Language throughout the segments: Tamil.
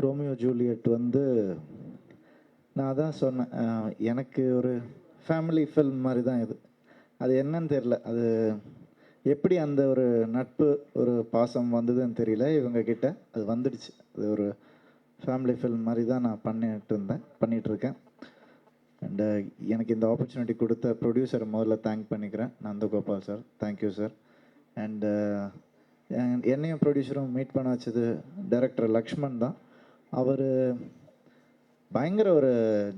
ரோமியோ ஜூலியட் வந்து நான் அதான் சொன்னேன். எனக்கு ஒரு ஃபேமிலி ஃபில்ம் மாதிரி தான் இது. அது என்னன்னு தெரியல. அது எப்படி அந்த ஒரு நட்பு, ஒரு பாசம் வந்ததுன்னு தெரியல இவங்க கிட்ட. அது வந்துடுச்சு. அது ஒரு ஃபேமிலி ஃபில்ம் மாதிரி தான் நான் பண்ணிகிட்ருக்கேன். அண்டு எனக்கு இந்த ஆப்பர்ச்சுனிட்டி கொடுத்த ப்ரொடியூசரை முதல்ல தேங்க் பண்ணிக்கிறேன். Nandagopal sir, thank you sir. And என்னையும் ப்ரொடியூசரும் மீட் பண்ண வச்சது டைரக்டர் லக்ஷ்மண் தான். அவர் பயங்கர ஒரு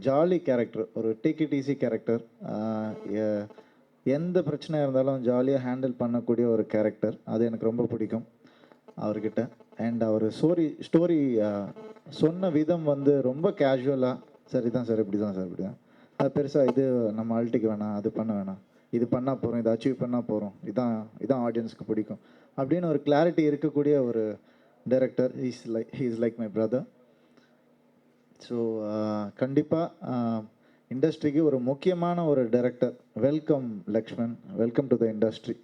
ஜாலி கேரக்டர், ஒரு டேக் இட் ஈஸி கேரக்டர். எந்த பிரச்சனையாக இருந்தாலும் ஜாலியாக ஹேண்டில் பண்ணக்கூடிய ஒரு கேரக்டர். அது எனக்கு ரொம்ப பிடிக்கும் அவர்கிட்ட. அண்ட் அவர் ஸ்டோரி சொன்ன விதம் வந்து ரொம்ப கேஷுவலாக, சரி தான் சார், இப்படி தான் சார், இப்படி தான், அது பெருசாக இது நம்ம அழட்டிக்க வேணாம், அது பண்ண வேணாம், இது பண்ணால் போகிறோம், இதை அச்சீவ் பண்ணால் போகிறோம், இதான் ஆடியன்ஸ்க்கு பிடிக்கும் அப்படின்னு ஒரு கிளாரிட்டி இருக்கக்கூடிய ஒரு director. He is like my brother. So கண்டிப்பாக இண்டஸ்ட்ரிக்கு ஒரு முக்கியமான ஒரு director. Welcome Lakshman, welcome to the industry.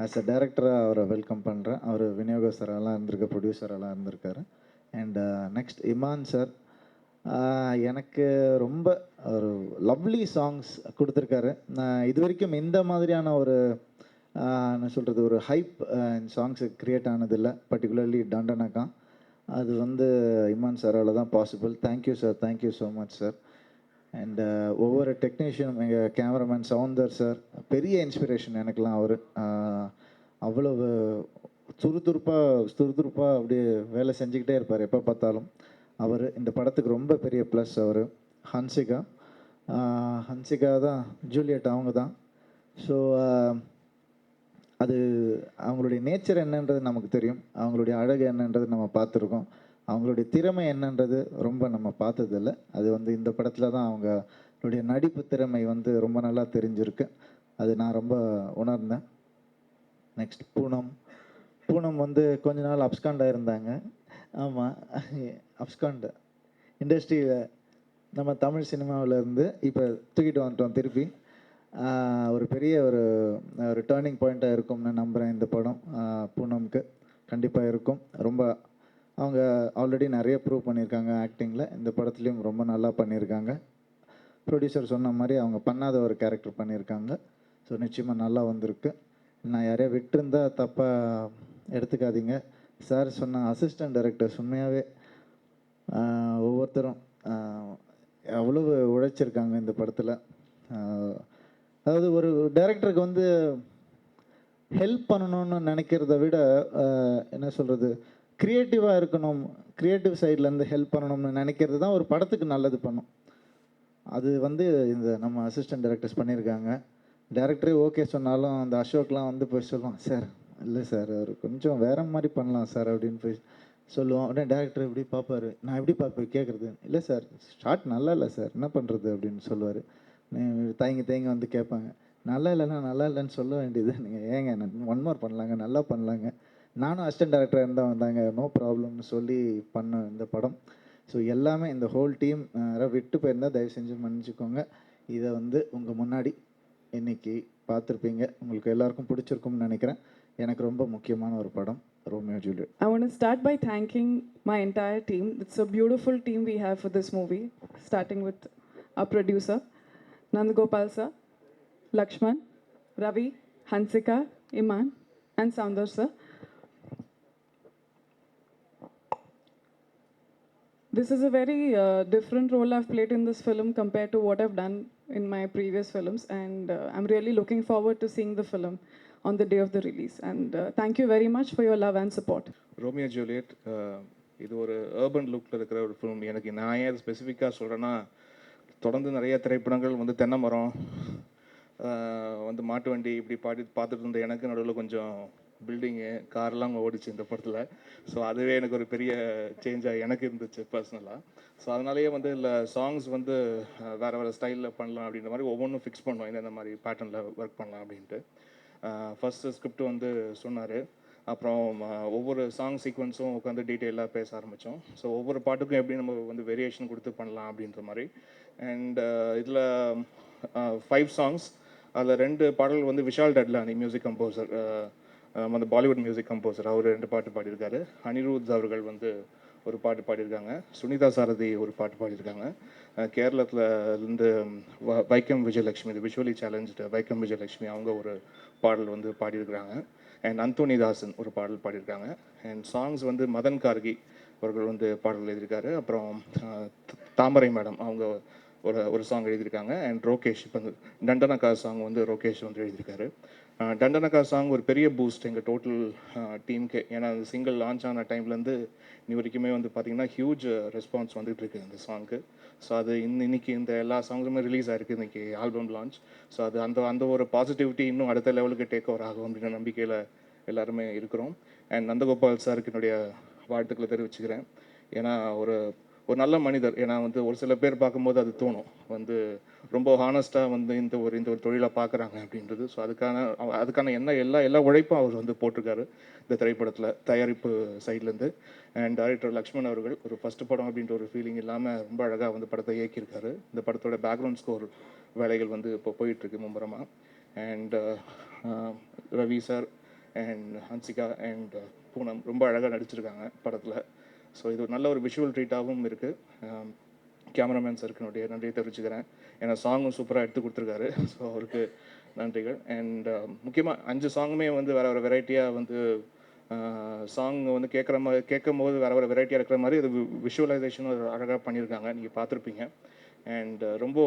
As a டைரக்டராக அவரை வெல்கம் பண்ணுறேன். அவர் விநியோகஸ்தரெல்லாம் இருந்திருக்க, ப்ரொடியூசரெல்லாம் இருந்திருக்காரு. அண்ட் நெக்ஸ்ட் இமான் சார், எனக்கு ரொம்ப ஒரு லவ்லி சாங்ஸ் கொடுத்துருக்காரு. நான் இது வரைக்கும் இந்த மாதிரியான ஒரு என்ன சொல்கிறது, ஒரு ஹைப் சாங்ஸு க்ரியேட் ஆனதில்லை, பர்டிகுலர்லி டண்டனக்கா. அது வந்து இமான் சாரால் தான் possible. Thank you sir, thank you so much sir. And ஒவ்வொரு டெக்னீஷியனும், எங்கள் கேமராமேன் சவுந்தர் சார் பெரிய இன்ஸ்பிரேஷன் எனக்கெலாம். அவர் அவ்வளவு துருதுருப்பாக அப்படியே வேலை செஞ்சுக்கிட்டே இருப்பார் எப்போ பார்த்தாலும். அவர் இந்த படத்துக்கு ரொம்ப பெரிய ப்ளஸ். அவர் ஹன்சிகா தான் ஜூலியட், அவங்க தான். ஸோ அது அவங்களுடைய நேச்சர் என்னன்றது நமக்கு தெரியும், அவங்களுடைய அழகு என்னன்றது நம்ம பார்த்துருக்கோம், அவங்களுடைய திறமை என்னன்றது ரொம்ப நம்ம பார்த்ததில்ல. அது வந்து இந்த படத்தில் தான் அவங்களுடைய நடிப்பு திறமை வந்து ரொம்ப நல்லா தெரிஞ்சிருக்கு. அது நான் ரொம்ப உணர்ந்தேன். நெக்ஸ்ட் பூனம் வந்து கொஞ்ச நாள் அப்ஸ்காண்டாக இருந்தாங்க. ஆமாம், அப்ஸ்காண்ட் இண்டஸ்ட்ரியில் நம்ம தமிழ் சினிமாவிலேருந்து இப்போ தூக்கிட்டு வந்துட்டோம் திருப்பி. ஒரு பெரிய ஒரு டேர்னிங் பாயிண்ட்டாக இருக்கும்னு நம்புகிறேன் இந்த படம். பூனம்க்கு கண்டிப்பாக இருக்கும். ரொம்ப அவங்க ஆல்ரெடி நிறைய ப்ரூவ் பண்ணியிருக்காங்க ஆக்டிங்கில். இந்த படத்துலேயும் ரொம்ப நல்லா பண்ணியிருக்காங்க. ப்ரொடியூசர் சொன்ன மாதிரி அவங்க பண்ணாத ஒரு கேரக்டர் பண்ணியிருக்காங்க. ஸோ நிச்சயமாக நல்லா வந்திருக்கு. நான் யாரையா விட்டுருந்தால் தப்பாக எடுத்துக்காதீங்க. சார் சொன்ன அசிஸ்டன்ட் டைரக்டர்ஸ் உண்மையாகவே ஒவ்வொருத்தரும் அவ்வளவு உழைச்சிருக்காங்க இந்த படத்தில். அதாவது ஒரு டைரக்டருக்கு வந்து ஹெல்ப் பண்ணணும்னு நினைக்கிறத விட என்ன சொல்கிறது, க்ரியேட்டிவாக இருக்கணும், க்ரியேட்டிவ் சைட்லேருந்து ஹெல்ப் பண்ணணும்னு நினைக்கிறது தான் ஒரு படத்துக்கு நல்லது பண்ணும். அது வந்து இந்த நம்ம அசிஸ்டன்ட் டைரக்டர்ஸ் பண்ணியிருக்காங்க. டைரக்டரே ஓகே சொன்னாலும் அந்த அசோக்லாம் வந்து போய் சொல்லுவான், சார் இல்லை சார், அவர் கொஞ்சம் வேறு மாதிரி பண்ணலாம் சார் அப்படின்னு போய் சொல்லுவோம். உடனே டேரக்டர் எப்படி பார்ப்பார், நான் எப்படி பார்ப்பேன் கேட்குறது, இல்லை சார் ஷார்ட் நல்லா இல்லை சார், என்ன பண்ணுறது அப்படின்னு சொல்லுவார். தயங்கி வந்து கேட்பாங்க, நல்லா இல்லைன்னா நல்லா இல்லைன்னு சொல்ல வேண்டியது, நீங்கள் ஏங்க ஒன் மோர் பண்ணலாங்க, நல்லா பண்ணலாங்க. நானும் அசிஸ்டன்ட் டேரக்டராக இருந்தால் வந்தாங்க, நோ ப்ராப்ளம்னு சொல்லி பண்ண இந்த படம். ஸோ எல்லாமே இந்த ஹோல் டீம் யாராவது விட்டு போயிருந்தால் தயவு செஞ்சு மன்னிச்சுக்கோங்க. இதை வந்து உங்கள் முன்னாடி இன்னைக்கு பார்த்துருப்பீங்க, உங்களுக்கு எல்லாருக்கும் பிடிச்சிருக்கும்னு நினைக்கிறேன். எனக்கு ரொம்ப முக்கியமான ஒரு படம் Romeo Juliet. I want to start by thanking my entire team. It's a beautiful team we have for this movie, starting with our producer, Nandagopal sir, Lakshman, Ravi, Hansika, Iman, and Soundar sir. This is a very different role I've played in this film compared to what I've done in my previous films, and I'm really looking forward to seeing the film on the day of the release. And thank you very much for your love and support. Romeo Juliet இது ஒரு அர்பன் லுக்கில் இருக்கிற ஒரு ஃபிலிம். எனக்கு நான் ஏன் ஸ்பெசிஃபிக்காக சொல்கிறேன்னா, தொடர்ந்து நிறைய திரைப்படங்கள் வந்து தென்னை மரம் வந்து மாட்டு வண்டி இப்படி பார்த்துட்டு இருந்த எனக்கு நடுவில் கொஞ்சம் பில்டிங்கு கார்லாம் ஓடிச்சு இந்த படத்தில். ஸோ அதுவே எனக்கு ஒரு பெரிய சேஞ்சாக எனக்கு இருந்துச்சு பர்சனலாக. ஸோ அதனாலேயே வந்து இல்லை சாங்ஸ் வந்து வேறு ஸ்டைலில் பண்ணலாம் அப்படின்ற மாதிரி ஒவ்வொன்றும் ஃபிக்ஸ் பண்ணோம், இந்த மாதிரி பேட்டர்னில் ஒர்க் பண்ணலாம் அப்படின்ட்டு. ஃபஸ்ட்டு ஸ்கிரிப்ட் வந்து சொன்னார். அப்புறம் ஒவ்வொரு சாங் சீக்வன்ஸும் உட்காந்து டீட்டெயிலாக பேச ஆரம்பித்தோம். ஸோ ஒவ்வொரு பாட்டுக்கும் எப்படி நம்ம வந்து வேரியேஷன் கொடுத்து பண்ணலாம் அப்படின்ற மாதிரி. அண்ட் இதில் 5 சாங்ஸ், அதில் 2 பாடல்கள் வந்து விஷால் டட்லானி மியூசிக் கம்போசர் அந்த பாலிவுட் மியூசிக் கம்போசர் அவர் 2 பாட்டு பாடியிருக்காரு. அனிருத் அவர்கள் வந்து ஒரு பாட்டு பாடியிருக்காங்க. சுனிதா சாரதி ஒரு பாட்டு பாடியிருக்காங்க. கேரளத்தில் இருந்து வைக்கம் விஜயலட்சுமி, இது விஷுவலி சேலஞ்சு வைக்கம் விஜயலட்சுமி அவங்க ஒரு பாடல் வந்து பாடியிருக்கிறாங்க. அண்ட் அந்தோனி தாசன் ஒரு பாடல் பாடியிருக்காங்க. அண்ட் சாங்ஸ் வந்து மதன் கார்கி அவர்கள் வந்து பாடல் எழுதியிருக்காரு. அப்புறம் தாமரை மேடம் அவங்க ஒரு சாங் எழுதியிருக்காங்க. அண்ட் ரோகேஷ் இப்போ டண்டனக்கா சாங் வந்து ரோகேஷ் வந்து எழுதியிருக்காரு. டண்டனக்கா சாங் ஒரு பெரிய பூஸ்ட் எங்கள் டோட்டல் டீமுக்கு. ஏன்னா அந்த சிங்கிள் லான்ச் ஆன டைம்லேருந்து இன்னி வரைக்குமே வந்து பார்த்திங்கன்னா ஹியூஜ் ரெஸ்பான்ஸ் வந்துட்டு இருக்கு அந்த சாங்க்கு. ஸோ அது இன்னைக்கு இந்த எல்லா சாங்ஸுமே ரிலீஸ் ஆயிருக்கு இன்னைக்கு ஆல்பம் லான்ச். ஸோ அது அந்த ஒரு பாசிட்டிவிட்டி இன்னும் அடுத்த லெவலுக்கு டேக் ஓவர் ஆகும் அப்படின்ற நம்பிக்கையில் எல்லாருமே இருக்கிறோம். அண்ட் நந்தகோபால் சாருக்கு என்னுடைய வாழ்த்துக்களை தெரிவிச்சுக்கிறேன். ஏன்னா ஒரு ஒரு நல்ல மனிதர். ஏன்னா வந்து ஒரு சில பேர் பார்க்கும்போது அது தோணும் வந்து ரொம்ப ஹானஸ்ட்டாக வந்து இந்த ஒரு தொழிலை பார்க்குறாங்க அப்படின்றது. ஸோ அதுக்கான எல்லா உழைப்பும் அவர் வந்து போட்டிருக்காரு இந்த திரைப்படத்தில் தயாரிப்பு சைட்லேருந்து. அண்ட் டைரக்டர் லக்ஷ்மண் அவர்கள் ஒரு ஃபஸ்ட்டு படம் அப்படின்ற ஒரு ஃபீலிங் இல்லாமல் ரொம்ப அழகாக வந்து படத்தை இயக்கியிருக்காரு. இந்த படத்தோட பேக்ரவுண்ட் ஸ்கோர் வேலைகள் வந்து இப்போ போயிட்டுருக்கு மும்முரமாக. And Ravi sir and Hansika and Poonam ரொம்ப அழகாக நடிச்சிருக்காங்க படத்தில். ஸோ இது ஒரு நல்ல ஒரு விஷுவல் ட்ரீட்டாகவும் இருக்குது. கேமராமேன் சாருக்கு என்னுடைய நன்றியை தெரிவிச்சுக்கிறேன். ஏன்னா சாங்கும் சூப்பராக எடுத்து கொடுத்துருக்காரு. ஸோ அவருக்கு நன்றிகள். அண்ட் முக்கியமாக 5 சாங்குமே வந்து வேறு வெரைட்டியாக வந்து சாங் வந்து கேட்கும் போது வேறு வெரைட்டியாக இருக்கிற மாதிரி அது விஷுவலைசேஷனும் அழகாக பண்ணியிருக்காங்க. நீங்கள் பார்த்துருப்பீங்க. அண்ட் ரொம்ப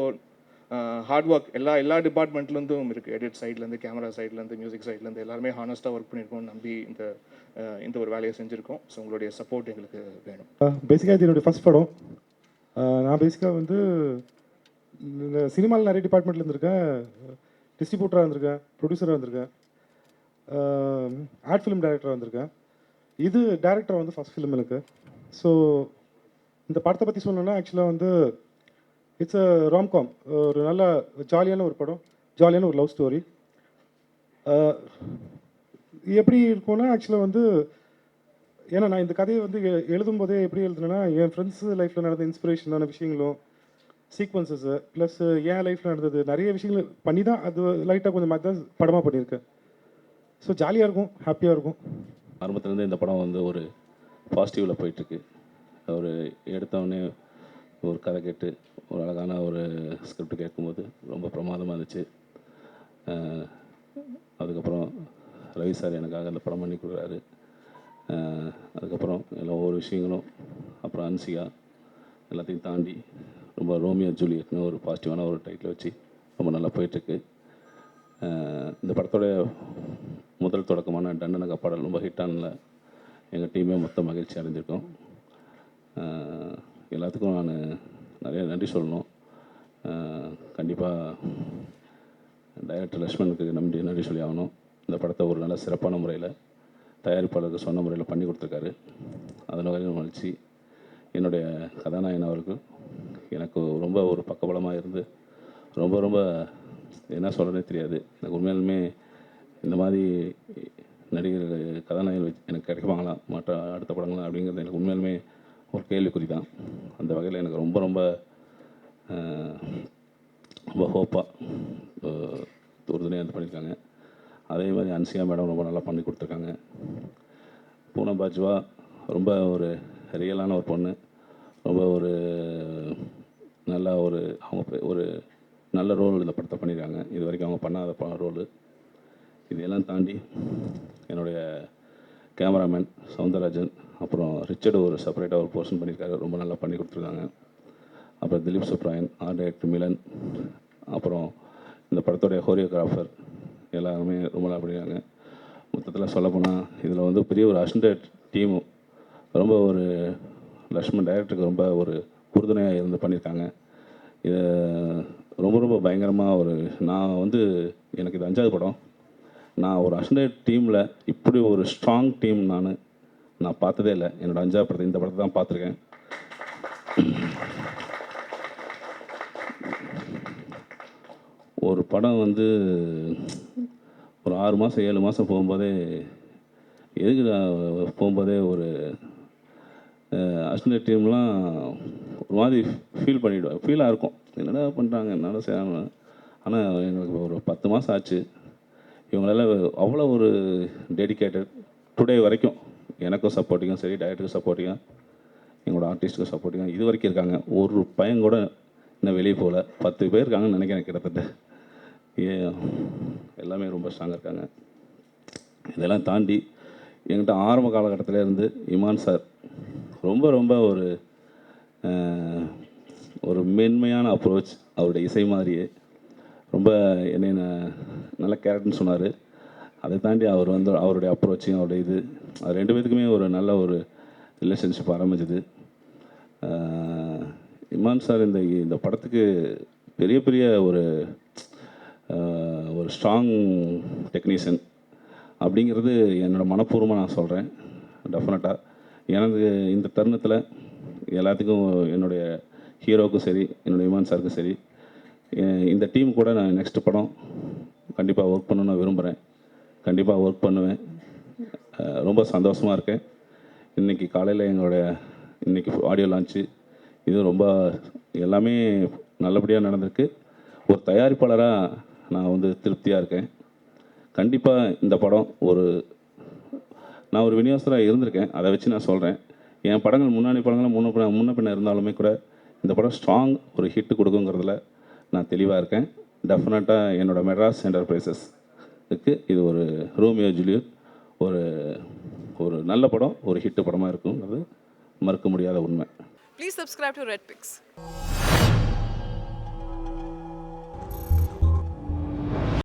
ஹார்ட் ஒர்க் எல்லா டிபார்ட்மெண்ட்லேருந்தும் இருக்குது. எடிட் சைட்லேருந்து, கேமரா சைட்லேருந்து, மியூசிக் சைட்லேருந்து எல்லாருமே ஹானஸ்ட்டாக ஒர்க் பண்ணியிருக்கோம்னு நம்பி இந்த ஒரு வேலையை செஞ்சுருக்கோம். ஸோ உங்களுடைய சப்போர்ட் எங்களுக்கு வேணும். பேசிக்காக இது என்னுடைய ஃபஸ்ட் படம். நான் பேசிக்காக வந்து இந்த சினிமாவில் நிறைய டிபார்ட்மெண்ட்டில் இருந்திருக்கேன். டிஸ்ட்ரிபியூட்டராக இருந்திருக்கேன், ப்ரொடியூசராக இருந்திருக்கேன், ஆர்ட் ஃபிலிம் டைரக்டராக இருந்திருக்கேன். இது டைரக்டர் வந்து ஃபஸ்ட் ஃபிலிம் எனக்கு. ஸோ இந்த படத்தை பற்றி சொல்லணும்னா ஆக்சுவலாக வந்து இட்ஸ் அ ராம்காம். ஒரு நல்ல ஜாலியான ஒரு படம், ஜாலியான ஒரு லவ் ஸ்டோரி. எப்படி இருக்கும்னா ஆக்சுவலாக வந்து ஏன்னா நான் இந்த கதையை வந்து எழுதும்போதே எப்படி எழுதுனேன்னா என் ஃப்ரெண்ட்ஸு லைஃப்பில் நடந்த இன்ஸ்பிரேஷனான விஷயங்களும் சீக்வன்சஸ்ஸு ப்ளஸ் என் லைஃப்பில் நடந்தது நிறைய விஷயங்கள் பண்ணி தான் அது லைட்டாக கொஞ்சம் மாதிரி தான் படமாக பண்ணியிருக்கேன். ஸோ ஜாலியாக இருக்கும், ஹாப்பியாக இருக்கும். ஆரம்பத்துலேருந்து இந்த படம் வந்து ஒரு பாசிட்டிவில் போயிட்டுருக்கு. ஒரு எடுத்தவொடனே ஒரு கதை கேட்டு ஒரு அழகான ஒரு ஸ்கிரிப்ட் கேட்கும்போது ரொம்ப பிரமாதமாக இருந்துச்சு. அதுக்கப்புறம் ரவி சார் எனக்காக அந்த படம் பண்ணி கொடுக்குறாரு. அதுக்கப்புறம் எல்லா ஒவ்வொரு விஷயங்களும் அப்புறம் அன்சிகா எல்லாத்தையும் தாண்டி ரொம்ப ரோமியோ ஜூலியட்னு ஒரு பாசிட்டிவான ஒரு டைட்டில் வச்சு ரொம்ப நல்லா போயிட்டுருக்கு. இந்த படத்தோட முதல் தொடக்கமான டண்டனக்கா பாடல் ரொம்ப ஹிட்டானில் எங்கள் டீமே மொத்தம் மகிழ்ச்சி அடைஞ்சிருக்கோம். எல்லாத்துக்கும் நான் நிறைய நன்றி சொல்லணும். கண்டிப்பாக டைரக்டர் லக்ஷ்மணுக்கு நன்றி சொல்லி ஆகணும். இந்த படத்தை ஒரு நல்ல சிறப்பான முறையில் தயாரிப்பாளருக்கு சொன்ன முறையில் பண்ணி கொடுத்துருக்காரு. அதில் வரையும் மகிழ்ச்சி. என்னுடைய கதாநாயகன் அவர்கள் எனக்கு ரொம்ப ஒரு பக்கபலமாக இருந்து ரொம்ப என்ன சொல்கிறதே தெரியாது. எனக்கு உண்மையாலுமே இந்த மாதிரி நடிகர்கள் கதாநாயகர்கள் எனக்கு கிடைக்குவாங்களா மற்ற அடுத்த படங்களாம் அப்படிங்கிறது எனக்கு உண்மையாலுமே ஒரு கேள்விக்குறி தான். அந்த வகையில் எனக்கு ரொம்ப ஹோப்பாக உறுதுணையாக இது பண்ணியிருக்காங்க. அதே மாதிரி அன்சிகா மேடம் ரொம்ப நல்லா பண்ணி கொடுத்துருக்காங்க. பூனம் பாஜ்வா ரொம்ப ஒரு ரியலான ஒரு பொண்ணு. ரொம்ப ஒரு நல்லா அவங்க ஒரு நல்ல ரோல் இந்த படத்தை பண்ணியிருக்காங்க. இது வரைக்கும் அவங்க பண்ணாத ரோலு. இதையெல்லாம் தாண்டி என்னுடைய கேமராமேன் சவுந்தரராஜன், அப்புறம் ரிச்சர்டு ஒரு செப்பரேட்டாக ஒரு போர்ஷன் பண்ணியிருக்காரு. ரொம்ப நல்லா பண்ணி கொடுத்துருக்காங்க. அப்புறம் திலீப் சுப்ராயன், ஆர்ட் டைரக்டர் மிலன், அப்புறம் இந்த படத்தோடைய கோரியோகிராஃபர் எல்லாருமே ரொம்ப நல்லா பண்ணியிருக்காங்க. மொத்தத்தில் சொல்லப்போனால் இதில் வந்து பெரிய ஒரு அசிஸ்டன்ட் டீமும் ரொம்ப ஒரு லக்ஷ்மண் டைரக்டருக்கு ரொம்ப ஒரு உறுதுணையாக இருந்து பண்ணியிருக்காங்க. இது ரொம்ப பயங்கரமாக நான் வந்து எனக்கு இது 5வது படம். நான் ஒரு அசிஸ்டன்ட் டீமில் இப்படி ஒரு ஸ்ட்ராங் டீம் நான் பார்த்ததே இல்லை. என்னோடய 5வது படத்தை இந்த படத்தை தான் பார்த்துருக்கேன். ஒரு படம் வந்து ஒரு 6 மாதம் 7 மாதம் போகும்போதே ஒரு அசிஸ்டன்ட் டீம்லாம் ஒரு மாதிரி ஃபீலாக இருக்கும். என்னடா பண்ணுறாங்க, என்னடா செய்யணும். ஆனால் எங்களுக்கு ஒரு 10 மாதம் ஆச்சு. இவங்களெல்லாம் அவ்வளோ ஒரு டெடிகேட்டட் டுடே வரைக்கும் எனக்கும் சப்போர்ட்டிங்கும் சரி, டைரக்டருக்கும் சப்போர்ட்டிங்காக, எங்களோட ஆர்டிஸ்ட்டுக்கும் சப்போர்ட்டிங்காக இது வரைக்கும் இருக்காங்க. ஒரு பையன் கூட இன்னும் வெளியே போகல. 10 பேர் இருக்காங்கன்னு நினைக்கிறேன் கிட்டத்தட்ட. எல்லாமே ரொம்ப ஸ்ட்ராங்காக இருக்காங்க. இதெல்லாம் தாண்டி என்கிட்ட ஆரம்ப காலகட்டத்தில் இருந்து இமான் சார் ரொம்ப ரொம்ப ஒரு மென்மையான அப்ரோச், அவருடைய இசை மாதிரியே ரொம்ப என்னை நல்ல கேரக்டர்னு சொன்னார். அதை தாண்டி அவர் வந்து அவருடைய அப்ரோச்சிங், அவருடைய இது, அது 2 பேத்துக்குமே ஒரு நல்ல ஒரு ரிலேஷன்ஷிப் ஆரம்பிச்சது. இமான் சார் இந்த படத்துக்கு பெரிய பெரிய ஒரு ஸ்ட்ராங் டெக்னீஷியன் அப்படிங்கிறது என்னோடய மனப்பூர்வமாக நான் சொல்கிறேன். டெஃபினட்டாக எனக்கு இந்த தருணத்தில் எல்லாத்துக்கும், என்னுடைய ஹீரோவுக்கும் சரி, என்னுடைய இமான் சாருக்கும் சரி, இந்த டீம் கூட நான் நெக்ஸ்ட் படம் கண்டிப்பாக ஒர்க் பண்ணணும்னு விரும்புகிறேன். கண்டிப்பாக ஒர்க் பண்ணுவேன். ரொம்ப சந்தோஷமாக இருக்கேன். இன்றைக்கி காலையில் இன்றைக்கி ஆடியோ லான்ச்சு, இது ரொம்ப எல்லாமே நல்லபடியாக நடந்திருக்கு. ஒரு தயாரிப்பாளராக நான் வந்து திருப்தியாக இருக்கேன். கண்டிப்பாக இந்த படம் நான் ஒரு விநியோகஸ்தராக இருந்திருக்கேன், அதை வச்சு நான் சொல்கிறேன். என் படங்கள் முன்னாடி படங்கள் முன்ன பின்ன இருந்தாலுமே கூட இந்த படம் ஸ்ட்ராங் ஒரு ஹிட்டு கொடுக்குங்கிறதுல நான் தெளிவாக இருக்கேன். டெஃபினட்டாக என்னோடய மெட்ராஸ் என்டர்பிரைசஸ்க்கு இது ஒரு ரோமியோ ஜூலியட் ஒரு நல்ல படம், ஒரு ஹிட்டு படமாக இருக்குங்கிறது மறுக்க முடியாத உண்மை. Please subscribe to Red Pix.